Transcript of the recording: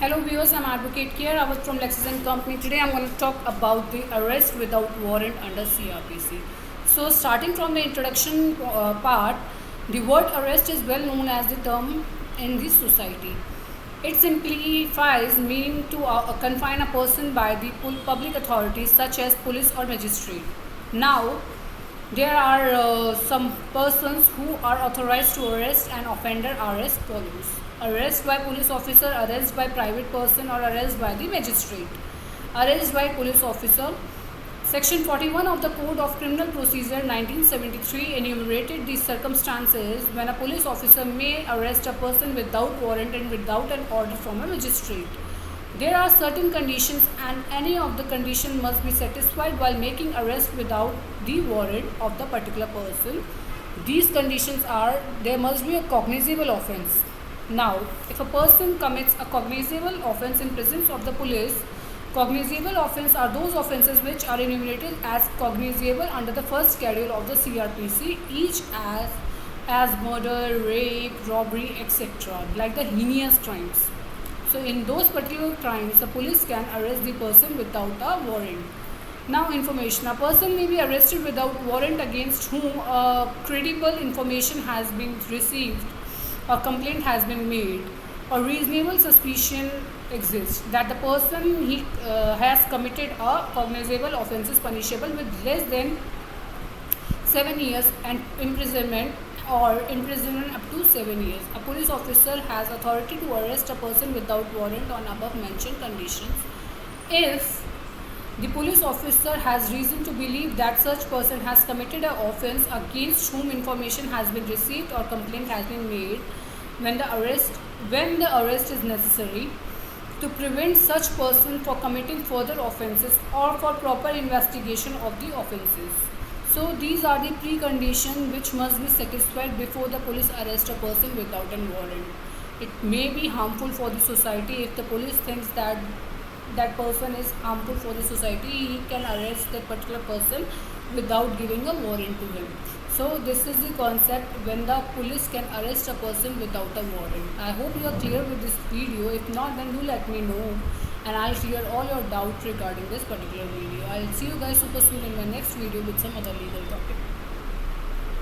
Hello viewers, I'm Advocate here. I was from Lexis and Company. Today I'm going to talk about the arrest without warrant under CRPC. So starting from the introduction part, the word arrest is well known as the term in this society. It simplifies meaning to confine a person by the public authorities such as police or magistrate. Now, there are some persons who are authorized to arrest an offender arrest follows. Arrest by police officer, arrest by private person or arrest by the magistrate. Arrest by police officer. Section 41 of the Code of Criminal Procedure 1973 enumerated the circumstances when a police officer may arrest a person without warrant and without an order from a magistrate. There are certain conditions and any of the conditions must be satisfied while making arrest without the warrant of the particular person. These conditions are there must be a cognizable offence. Now, if a person commits a cognizable offence in presence of the police, cognizable offences are those offences which are enumerated as cognizable under the first schedule of the CRPC, each as murder, rape, robbery, etc., like the heinous crimes. So in those particular crimes, the police can arrest the person without a warrant. Now information. A person may be arrested without warrant against whom credible information has been received, a complaint has been made, or reasonable suspicion exists that the person has committed a cognizable offence is punishable with less than 7 years and imprisonment or imprisonment up to 7 years. A police officer has authority to arrest a person without warrant on above mentioned conditions if the police officer has reason to believe that such person has committed an offence against whom information has been received or complaint has been made when the arrest is necessary to prevent such person for committing further offences or for proper investigation of the offences. So these are the preconditions which must be satisfied before the police arrest a person without a warrant. It may be harmful for the society. If the police thinks that that person is harmful for the society, he can arrest that particular person without giving a warrant to him. So this is the concept when the police can arrest a person without a warrant. I hope you are clear with this video. If not, then do let me know and I'll clear all your doubts regarding this particular video. I'll see you guys super soon in my next video with some other legal topic.